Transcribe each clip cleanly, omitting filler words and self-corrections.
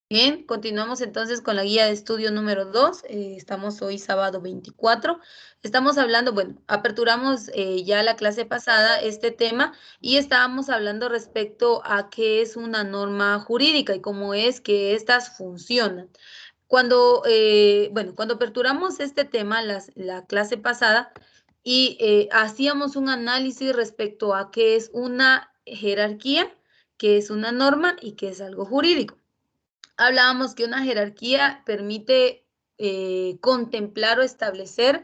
Bien, continuamos entonces con la guía de estudio número 2. Estamos hoy sábado 24. Estamos hablando, bueno, aperturamos ya la clase pasada este tema y estábamos hablando respecto a qué es una norma jurídica y cómo es que éstas funcionan. Cuando aperturamos este tema, la clase pasada, y hacíamos un análisis respecto a qué es una jerarquía, qué es una norma y qué es algo jurídico. Hablábamos que una jerarquía permite contemplar o establecer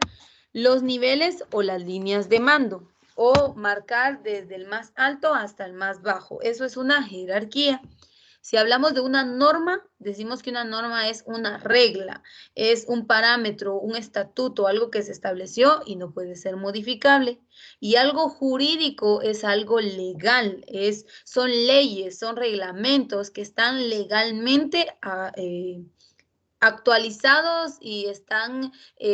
los niveles o las líneas de mando o marcar desde el más alto hasta el más bajo. Eso es una jerarquía. Si hablamos de una norma, decimos que una norma es una regla, es un parámetro, un estatuto, algo que se estableció y no puede ser modificable. Y algo jurídico es algo legal, son leyes, son reglamentos que están legalmente actualizados y están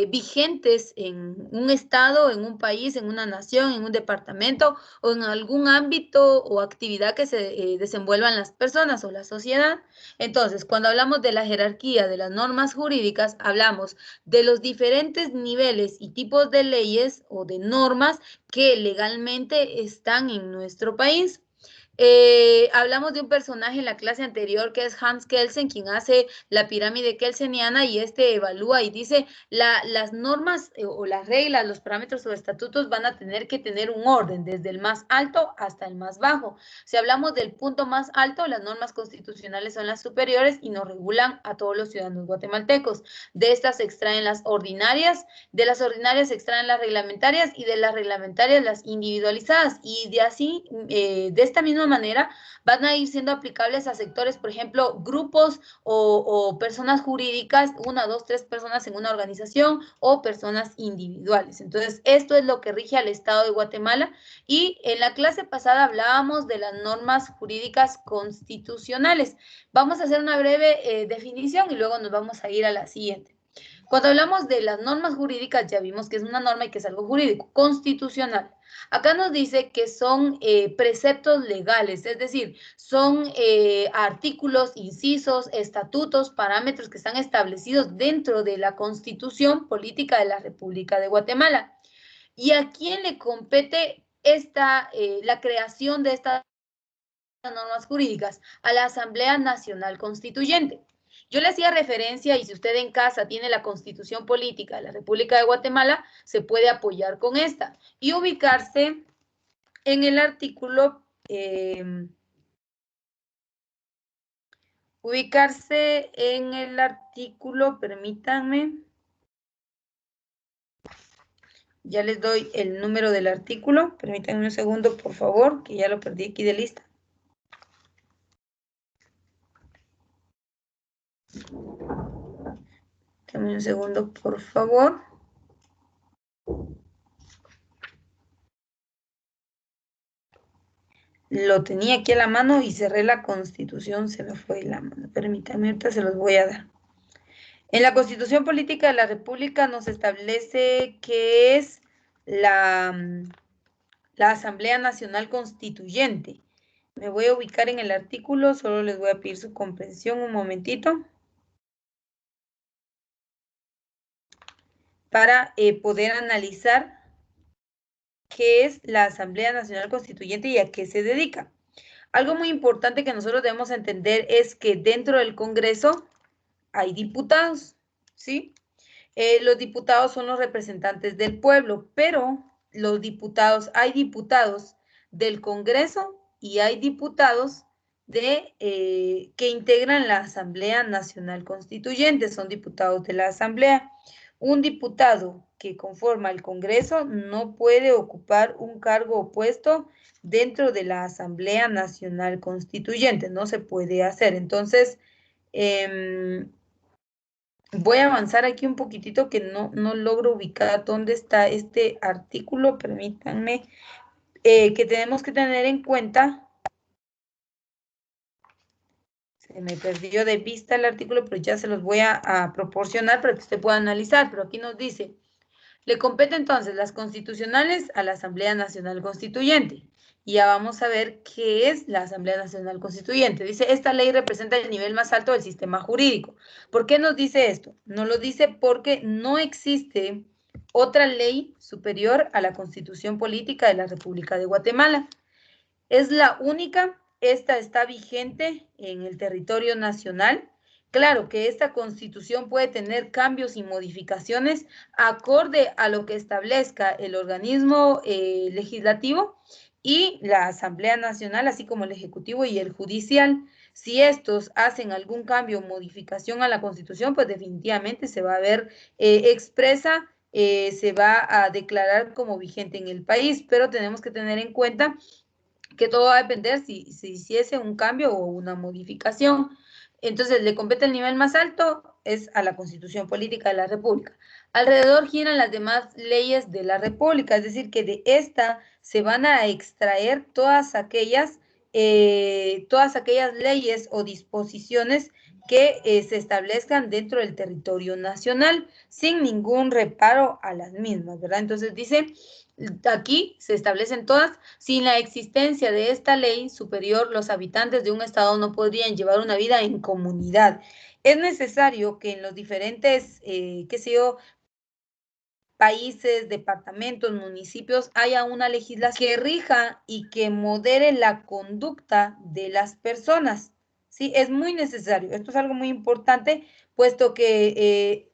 vigentes en un estado, en un país, en una nación, en un departamento o en algún ámbito o actividad que se desenvuelvan las personas o la sociedad. Entonces, cuando hablamos de la jerarquía de las normas jurídicas, hablamos de los diferentes niveles y tipos de leyes o de normas que legalmente están en nuestro país. Hablamos de un personaje en la clase anterior que es Hans Kelsen, quien hace la pirámide kelseniana y este evalúa y dice las normas o las reglas, los parámetros o estatutos van a tener que tener un orden desde el más alto hasta el más bajo. Si hablamos del punto más alto, las normas constitucionales son las superiores y nos regulan a todos los ciudadanos guatemaltecos. De estas se extraen las ordinarias, de las ordinarias se extraen las reglamentarias y de las reglamentarias las individualizadas y de así, de esta misma manera van a ir siendo aplicables a sectores, por ejemplo, grupos o personas jurídicas, una, dos, tres personas en una organización o personas individuales. Entonces, esto es lo que rige al Estado de Guatemala y en la clase pasada hablábamos de las normas jurídicas constitucionales. Vamos a hacer una breve definición y luego nos vamos a ir a la siguiente. Cuando hablamos de las normas jurídicas, ya vimos que es una norma y que es algo jurídico, constitucional. Acá nos dice que son preceptos legales, es decir, son artículos, incisos, estatutos, parámetros que están establecidos dentro de la Constitución Política de la República de Guatemala. ¿Y a quién le compete la creación de estas normas jurídicas? A la Asamblea Nacional Constituyente. Yo le hacía referencia, y si usted en casa tiene la Constitución Política de la República de Guatemala, se puede apoyar con esta y ubicarse en el artículo, permítanme, ya les doy el número del artículo, permítanme un segundo, por favor, que ya lo perdí aquí de lista. Dame un segundo, por favor. Lo tenía aquí a la mano y cerré la Constitución, se me fue la mano. Permítanme, ahorita se los voy a dar. En la Constitución Política de la República nos establece que es la Asamblea Nacional Constituyente. Me voy a ubicar en el artículo, solo les voy a pedir su comprensión un momentito para poder analizar qué es la Asamblea Nacional Constituyente y a qué se dedica. Algo muy importante que nosotros debemos entender es que dentro del Congreso hay diputados, ¿sí? Los diputados son los representantes del pueblo, pero hay diputados del Congreso y hay diputados que integran la Asamblea Nacional Constituyente, son diputados de la Asamblea. Un diputado que conforma el Congreso no puede ocupar un cargo o puesto dentro de la Asamblea Nacional Constituyente, no se puede hacer. Entonces, voy a avanzar aquí un poquitito que no logro ubicar dónde está este artículo, permítanme, que tenemos que tener en cuenta. Se me perdió de vista el artículo, pero ya se los voy a proporcionar para que usted pueda analizar. Pero aquí nos dice, Le compete entonces las constitucionales a la Asamblea Nacional Constituyente. Y ya vamos a ver qué es la Asamblea Nacional Constituyente. Dice, esta ley representa el nivel más alto del sistema jurídico. ¿Por qué nos dice esto? Nos lo dice porque no existe otra ley superior a la Constitución Política de la República de Guatemala. Es la única, esta está vigente en el territorio nacional. Claro que esta constitución puede tener cambios y modificaciones acorde a lo que establezca el organismo legislativo y la Asamblea Nacional, así como el Ejecutivo y el Judicial. Si estos hacen algún cambio o modificación a la Constitución, pues definitivamente se va a ver expresa, se va a declarar como vigente en el país, pero tenemos que tener en cuenta que todo va a depender si se hiciese un cambio o una modificación. Entonces, le compete el nivel más alto, es a la Constitución Política de la República. Alrededor giran las demás leyes de la República, es decir, que de esta se van a extraer todas aquellas leyes o disposiciones que se establezcan dentro del territorio nacional, sin ningún reparo a las mismas, ¿verdad? Entonces dice, aquí se establecen todas. Sin la existencia de esta ley superior, los habitantes de un estado no podrían llevar una vida en comunidad. Es necesario que en los diferentes, qué sé yo, países, departamentos, municipios, haya una legislación que rija y que modere la conducta de las personas. Sí, es muy necesario. Esto es algo muy importante, puesto que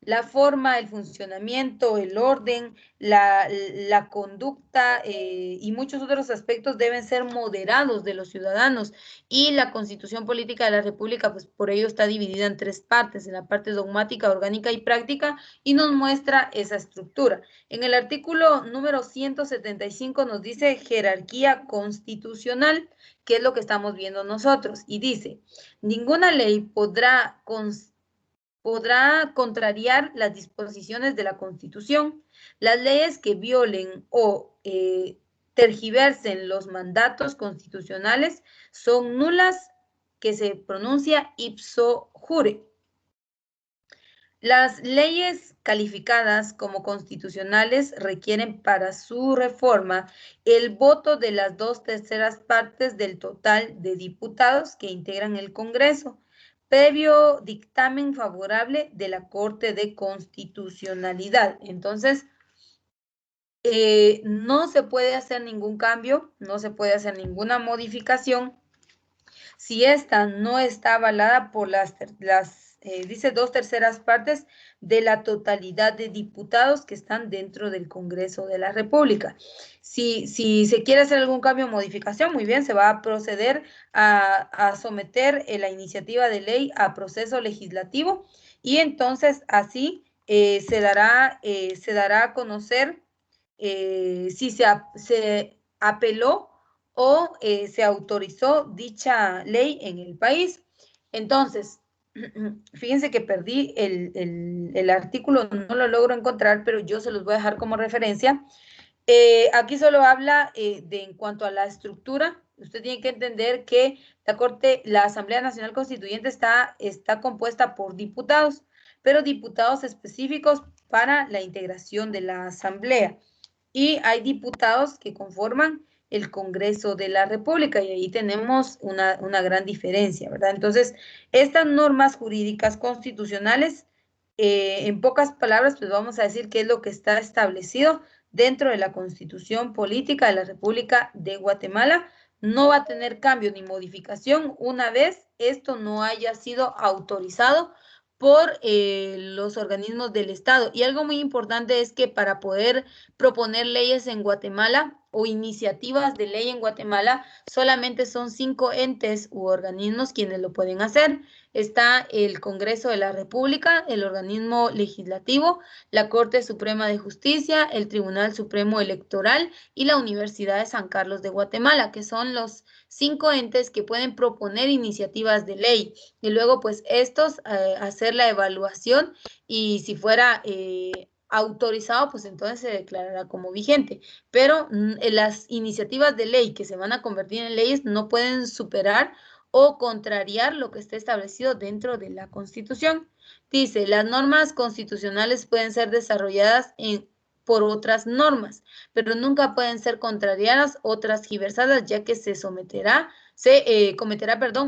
la forma, el funcionamiento, el orden, la conducta y muchos otros aspectos deben ser moderados de los ciudadanos. Y la Constitución Política de la República, pues por ello está dividida en tres partes, en la parte dogmática, orgánica y práctica, y nos muestra esa estructura. En el artículo número 175 nos dice jerarquía constitucional, que es lo que estamos viendo nosotros, y dice, ninguna ley podrá contrariar las disposiciones de la Constitución. Las leyes que violen o tergiversen los mandatos constitucionales son nulas, que se pronuncia ipso jure. Las leyes calificadas como constitucionales requieren para su reforma el voto de las 2/3 partes del total de diputados que integran el Congreso, previo dictamen favorable de la Corte de Constitucionalidad. Entonces, no se puede hacer ningún cambio, no se puede hacer ninguna modificación si esta no está avalada por dice 2/3 partes de la totalidad de diputados que están dentro del Congreso de la República. Si se quiere hacer algún cambio o modificación, muy bien, se va a proceder a someter la iniciativa de ley a proceso legislativo y entonces así se dará a conocer si se apeló o se autorizó dicha ley en el país. Entonces, fíjense que perdí el artículo, no lo logro encontrar, pero yo se los voy a dejar como referencia. Aquí solo habla en cuanto a la estructura. Usted tiene que entender que la Asamblea Nacional Constituyente está compuesta por diputados, pero diputados específicos para la integración de la Asamblea. Y hay diputados que conforman el Congreso de la República y ahí tenemos una gran diferencia, ¿verdad? Entonces, estas normas jurídicas constitucionales, en pocas palabras, pues vamos a decir qué es lo que está establecido dentro de la Constitución Política de la República de Guatemala. No va a tener cambio ni modificación una vez esto no haya sido autorizado por los organismos del Estado. Y algo muy importante es que para poder proponer leyes en Guatemala o iniciativas de ley en Guatemala, solamente son 5 entes u organismos quienes lo pueden hacer. Está el Congreso de la República, el organismo legislativo, la Corte Suprema de Justicia, el Tribunal Supremo Electoral y la Universidad de San Carlos de Guatemala, que son los 5 entes que pueden proponer iniciativas de ley. Y luego, pues, estos hacer la evaluación y si fuera autorizado, pues entonces se declarará como vigente. Pero las iniciativas de ley que se van a convertir en leyes no pueden superar o contrariar lo que esté establecido dentro de la Constitución. Dice, las normas constitucionales pueden ser desarrolladas por otras normas, pero nunca pueden ser contrariadas o transgiversadas, ya que se cometerá,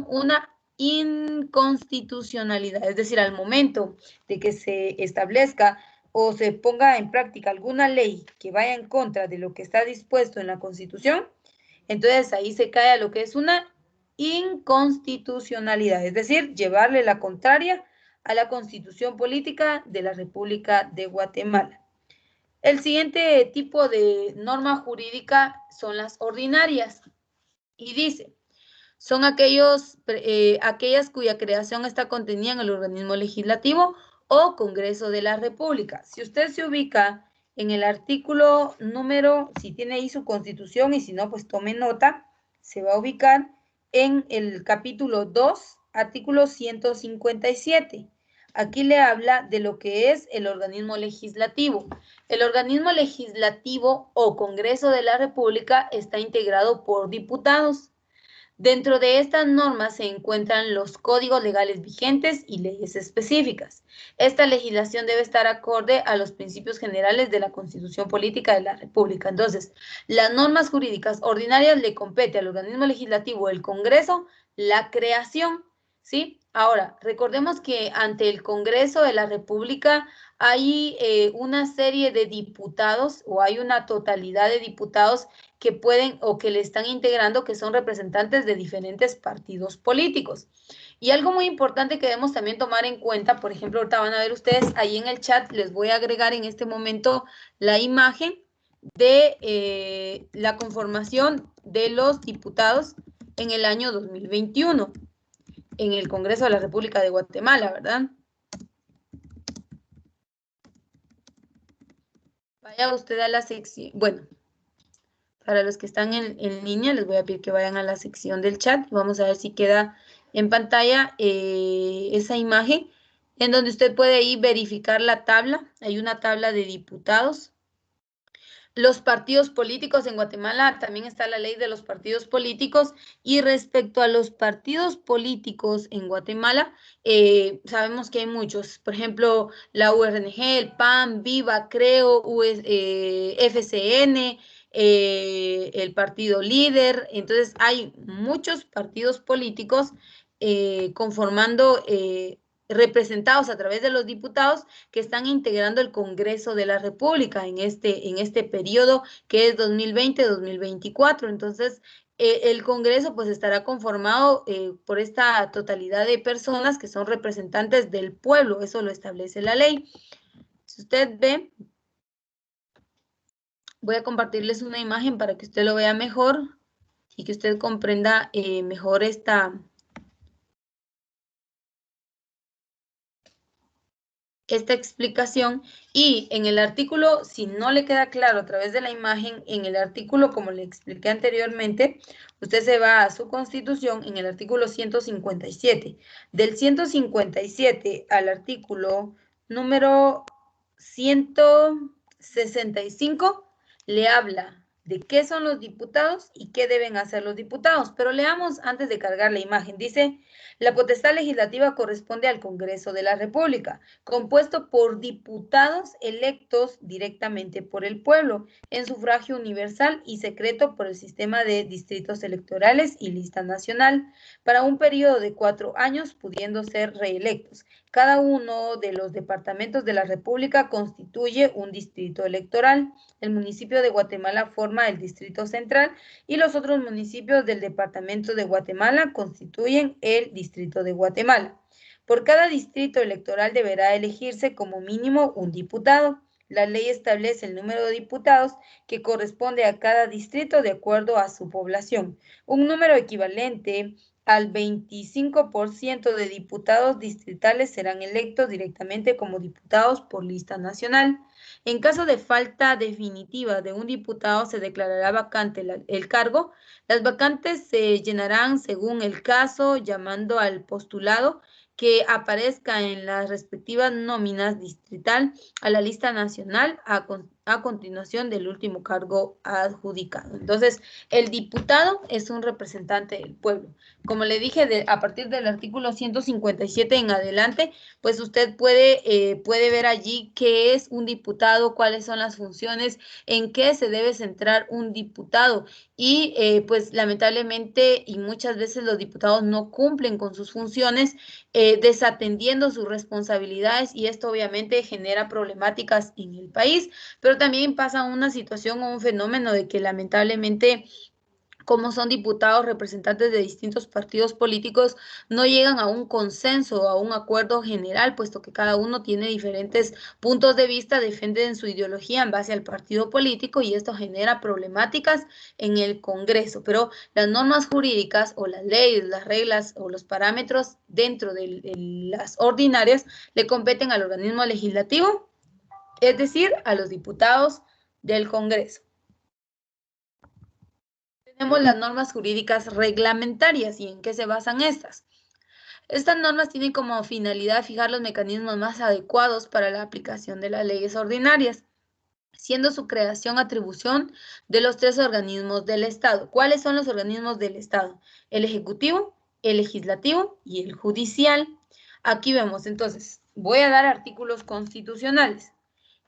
una inconstitucionalidad. Es decir, al momento de que se establezca o se ponga en práctica alguna ley que vaya en contra de lo que está dispuesto en la Constitución, entonces ahí se cae a lo que es una inconstitucionalidad, es decir, llevarle la contraria a la Constitución política de la República de Guatemala. El siguiente tipo de norma jurídica son las ordinarias y dice, son aquellas cuya creación está contenida en el organismo legislativo o Congreso de la República. Si usted se ubica en el artículo número, si tiene ahí su Constitución y si no, pues tome nota, se va a ubicar en el capítulo 2, artículo 157. Aquí le habla de lo que es el organismo legislativo. El organismo legislativo o Congreso de la República está integrado por diputados. Dentro de estas normas se encuentran los códigos legales vigentes y leyes específicas. Esta legislación debe estar acorde a los principios generales de la Constitución Política de la República. Entonces, las normas jurídicas ordinarias le compete al organismo legislativo, el Congreso, la creación, ¿sí? Ahora, recordemos que ante el Congreso de la República hay una serie de diputados o hay una totalidad de diputados que pueden o que le están integrando, que son representantes de diferentes partidos políticos. Y algo muy importante que debemos también tomar en cuenta, por ejemplo, ahorita van a ver ustedes ahí en el chat, les voy a agregar en este momento la imagen de la conformación de los diputados en el año 2021 en el Congreso de la República de Guatemala, ¿verdad? Vaya usted a la sección, bueno, para los que están en línea, les voy a pedir que vayan a la sección del chat. Vamos a ver si queda en pantalla esa imagen, en donde usted puede ahí verificar la tabla. Hay una tabla de diputados. Los partidos políticos en Guatemala, también está la ley de los partidos políticos. Y respecto a los partidos políticos en Guatemala, sabemos que hay muchos. Por ejemplo, la URNG, el PAN, Viva, Creo, FCN, el partido líder. Entonces hay muchos partidos políticos conformando, representados a través de los diputados que están integrando el Congreso de la República en este periodo que es 2020-2024. Entonces, el Congreso pues estará conformado por esta totalidad de personas que son representantes del pueblo, eso lo establece la ley. Si usted ve, voy a compartirles una imagen para que usted lo vea mejor y que usted comprenda mejor esta explicación. Y en el artículo, si no le queda claro a través de la imagen, en el artículo, como le expliqué anteriormente, usted se va a su Constitución en el artículo 157. Del 157 al artículo número 165 le habla de qué son los diputados y qué deben hacer los diputados. Pero leamos antes de cargar la imagen. Dice, la potestad legislativa corresponde al Congreso de la República, compuesto por diputados electos directamente por el pueblo, en sufragio universal y secreto por el sistema de distritos electorales y lista nacional, para un periodo de 4 años, pudiendo ser reelectos. Cada uno de los departamentos de la República constituye un distrito electoral. El municipio de Guatemala forma el Distrito Central y los otros municipios del departamento de Guatemala constituyen el Distrito de Guatemala. Por cada distrito electoral deberá elegirse como mínimo un diputado. La ley establece el número de diputados que corresponde a cada distrito de acuerdo a su población. Un número equivalente al 25% de diputados distritales serán electos directamente como diputados por lista nacional. En caso de falta definitiva de un diputado, se declarará vacante el cargo. Las vacantes se llenarán según el caso, llamando al postulado que aparezca en las respectivas nóminas distrital a la lista nacional a continuación del último cargo adjudicado. Entonces, el diputado es un representante del pueblo. Como le dije, a partir del artículo 157 en adelante, pues usted puede ver allí qué es un diputado, cuáles son las funciones, en qué se debe centrar un diputado. Y pues lamentablemente y muchas veces los diputados no cumplen con sus funciones, desatendiendo sus responsabilidades, y esto obviamente genera problemáticas en el país, pero también pasa una situación o un fenómeno de que lamentablemente, como son diputados representantes de distintos partidos políticos, no llegan a un consenso, a un acuerdo general, puesto que cada uno tiene diferentes puntos de vista, defienden su ideología en base al partido político, y esto genera problemáticas en el Congreso. Pero las normas jurídicas o las leyes, las reglas o los parámetros dentro de las ordinarias le competen al organismo legislativo, es decir, a los diputados del Congreso. Tenemos las normas jurídicas reglamentarias. ¿Y en qué se basan estas? Estas normas tienen como finalidad fijar los mecanismos más adecuados para la aplicación de las leyes ordinarias, siendo su creación atribución de los tres organismos del Estado. ¿Cuáles son los organismos del Estado? El Ejecutivo, el Legislativo y el Judicial. Aquí vemos, entonces, voy a dar artículos constitucionales.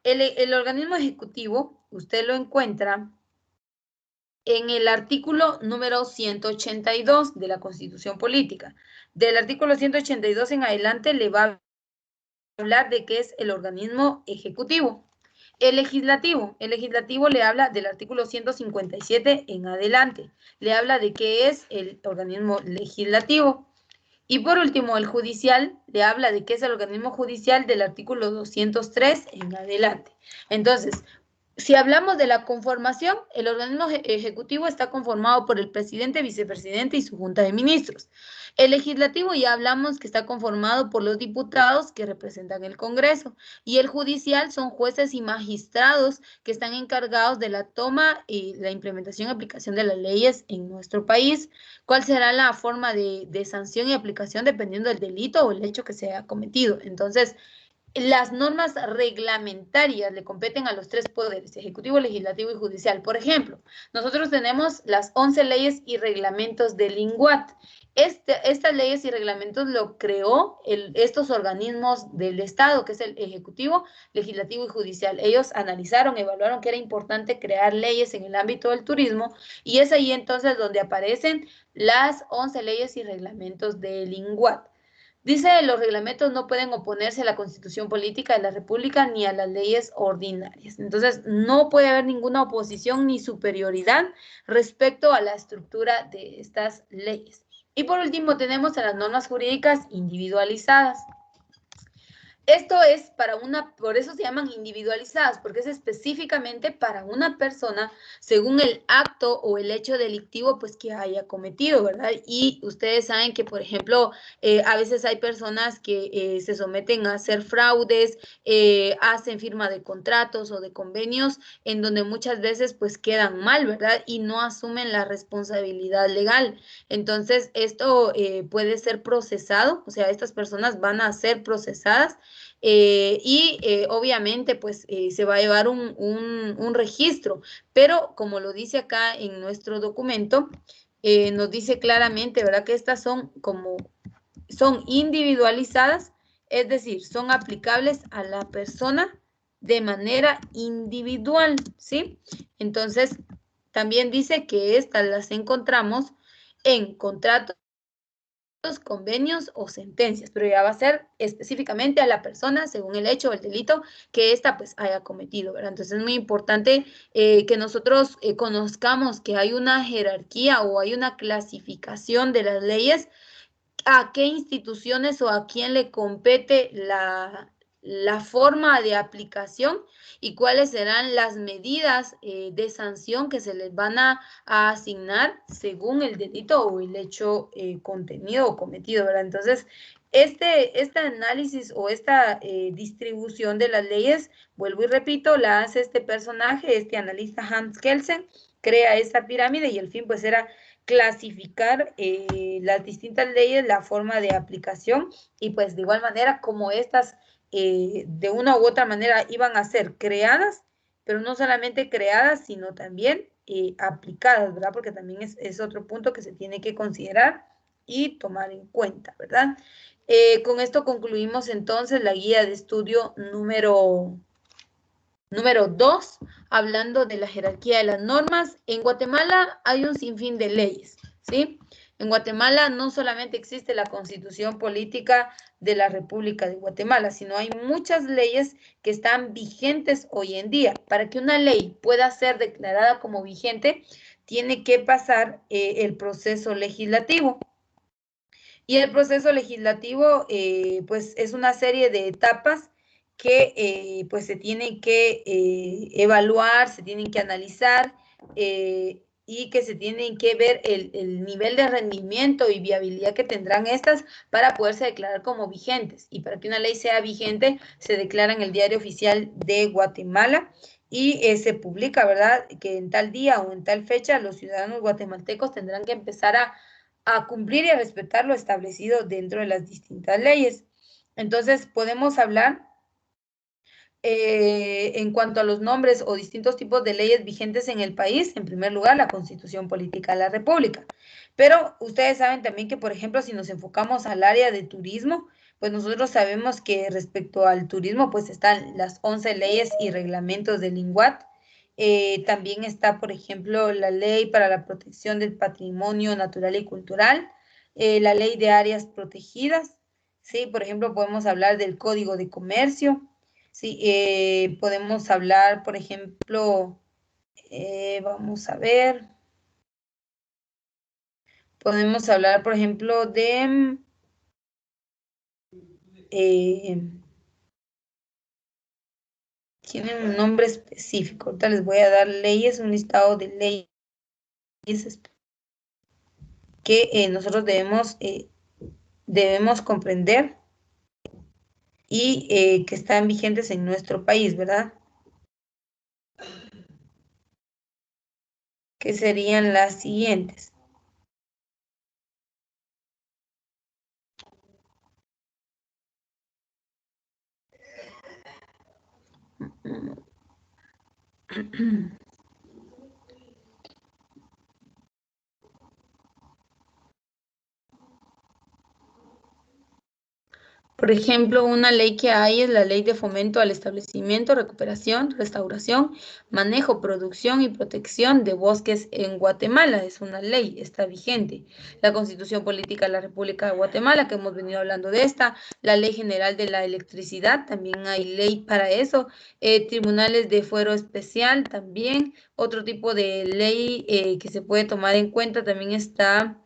El organismo ejecutivo, usted lo encuentra en el artículo número 182 de la Constitución Política. Del artículo 182 en adelante le va a hablar de qué es el organismo ejecutivo. El legislativo le habla del artículo 157 en adelante, le habla de qué es el organismo legislativo. Y por último, el judicial le habla de qué es el organismo judicial del artículo 203 en adelante. Entonces, si hablamos de la conformación, el organismo ejecutivo está conformado por el presidente, vicepresidente y su junta de ministros. El legislativo ya hablamos que está conformado por los diputados que representan el Congreso, y el judicial son jueces y magistrados que están encargados de la toma y la implementación y aplicación de las leyes en nuestro país. ¿Cuál será la forma de sanción y aplicación dependiendo del delito o el hecho que se haya cometido? Entonces, las normas reglamentarias le competen a los tres poderes, ejecutivo, legislativo y judicial. Por ejemplo, nosotros tenemos las 11 leyes y reglamentos del INGUAT. Estas leyes y reglamentos lo creó estos organismos del Estado, que es el ejecutivo, legislativo y judicial. Ellos analizaron, evaluaron que era importante crear leyes en el ámbito del turismo, y es ahí entonces donde aparecen las 11 leyes y reglamentos del INGUAT. Dice, los reglamentos no pueden oponerse a la Constitución Política de la República ni a las leyes ordinarias. Entonces, no puede haber ninguna oposición ni superioridad respecto a la estructura de estas leyes. Y por último, tenemos a las normas jurídicas individualizadas. Esto es por eso se llaman individualizadas, porque es específicamente para una persona según el acto o el hecho delictivo pues que haya cometido, ¿verdad? Y ustedes saben que, por ejemplo, a veces hay personas que se someten a hacer fraudes, hacen firma de contratos o de convenios en donde muchas veces pues quedan mal, ¿verdad? Y no asumen la responsabilidad legal. Entonces, esto puede ser procesado, o sea, estas personas van a ser procesadas, obviamente pues se va a llevar un registro, pero como lo dice acá en nuestro documento, nos dice claramente, ¿verdad? Que estas son individualizadas, es decir, son aplicables a la persona de manera individual, ¿sí? Entonces, también dice que estas las encontramos en contratos, convenios o sentencias, pero ya va a ser específicamente a la persona según el hecho o el delito que ésta pues haya cometido, ¿verdad? Entonces es muy importante que nosotros conozcamos que hay una jerarquía o hay una clasificación de las leyes, a qué instituciones o a quién le compete la forma de aplicación y cuáles serán las medidas de sanción que se les van a asignar según el delito o el hecho contenido o cometido, ¿verdad? Entonces, este análisis o esta distribución de las leyes, vuelvo y repito, la hace este personaje, este analista Hans Kelsen, crea esta pirámide, y el fin pues era clasificar las distintas leyes, la forma de aplicación, y pues de igual manera como estas de una u otra manera iban a ser creadas pero no solamente creadas, sino también aplicadas, ¿verdad? Porque también es otro punto que se tiene que considerar y tomar en cuenta, ¿verdad? Con esto concluimos entonces la guía de estudio número 2, hablando de la jerarquía de las normas. En Guatemala hay un sinfín de leyes, ¿sí? En Guatemala no solamente existe la Constitución Política de la República de Guatemala, sino hay muchas leyes que están vigentes hoy en día. Para que una ley pueda ser declarada como vigente, tiene que pasar el proceso legislativo. Y el proceso legislativo, pues, es una serie de etapas que, pues, se tienen que evaluar, se tienen que analizar y que se tienen que ver el nivel de rendimiento y viabilidad que tendrán estas para poderse declarar como vigentes. Y para que una ley sea vigente, se declara en el Diario Oficial de Guatemala y se publica, ¿verdad?, que en tal día o en tal fecha los ciudadanos guatemaltecos tendrán que empezar a cumplir y a respetar lo establecido dentro de las distintas leyes. Entonces, podemos hablar en cuanto a los nombres o distintos tipos de leyes vigentes en el país. En primer lugar, la Constitución Política de la República. Pero ustedes saben también que, por ejemplo, si nos enfocamos al área de turismo, pues nosotros sabemos que respecto al turismo, pues están las 11 leyes y reglamentos del INGUAT. También está, por ejemplo, la Ley para la Protección del Patrimonio Natural y Cultural, la Ley de Áreas Protegidas, ¿sí? Por ejemplo, podemos hablar del Código de Comercio, ¿sí? Podemos hablar, por ejemplo, vamos a ver, podemos hablar, por ejemplo, de... tienen un nombre específico. Ahorita les voy a dar leyes, un listado de leyes que nosotros debemos comprender y que están vigentes en nuestro país, ¿verdad? Que serían las siguientes. Por ejemplo, una ley que hay es la Ley de Fomento al Establecimiento, Recuperación, Restauración, Manejo, Producción y Protección de Bosques en Guatemala. Es una ley, está vigente. La Constitución Política de la República de Guatemala, que hemos venido hablando de esta. La Ley General de la Electricidad, también hay ley para eso. Tribunales de Fuero Especial, también. Otro tipo de ley que se puede tomar en cuenta también está...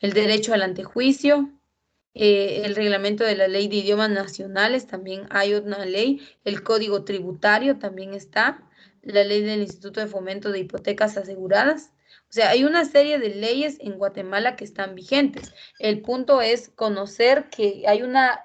el derecho al antejuicio, el reglamento de la ley de idiomas nacionales, también hay una ley, el código tributario también está, la ley del Instituto de Fomento de Hipotecas Aseguradas. O sea, hay una serie de leyes en Guatemala que están vigentes. El punto es conocer que hay una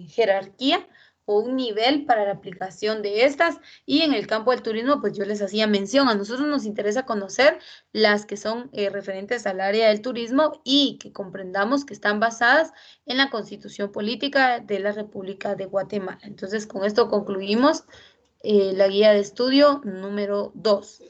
jerarquía o un nivel para la aplicación de estas. Y en el campo del turismo, pues yo les hacía mención, a nosotros nos interesa conocer las que son referentes al área del turismo y que comprendamos que están basadas en la Constitución Política de la República de Guatemala. Entonces, con esto concluimos la guía de estudio número 2.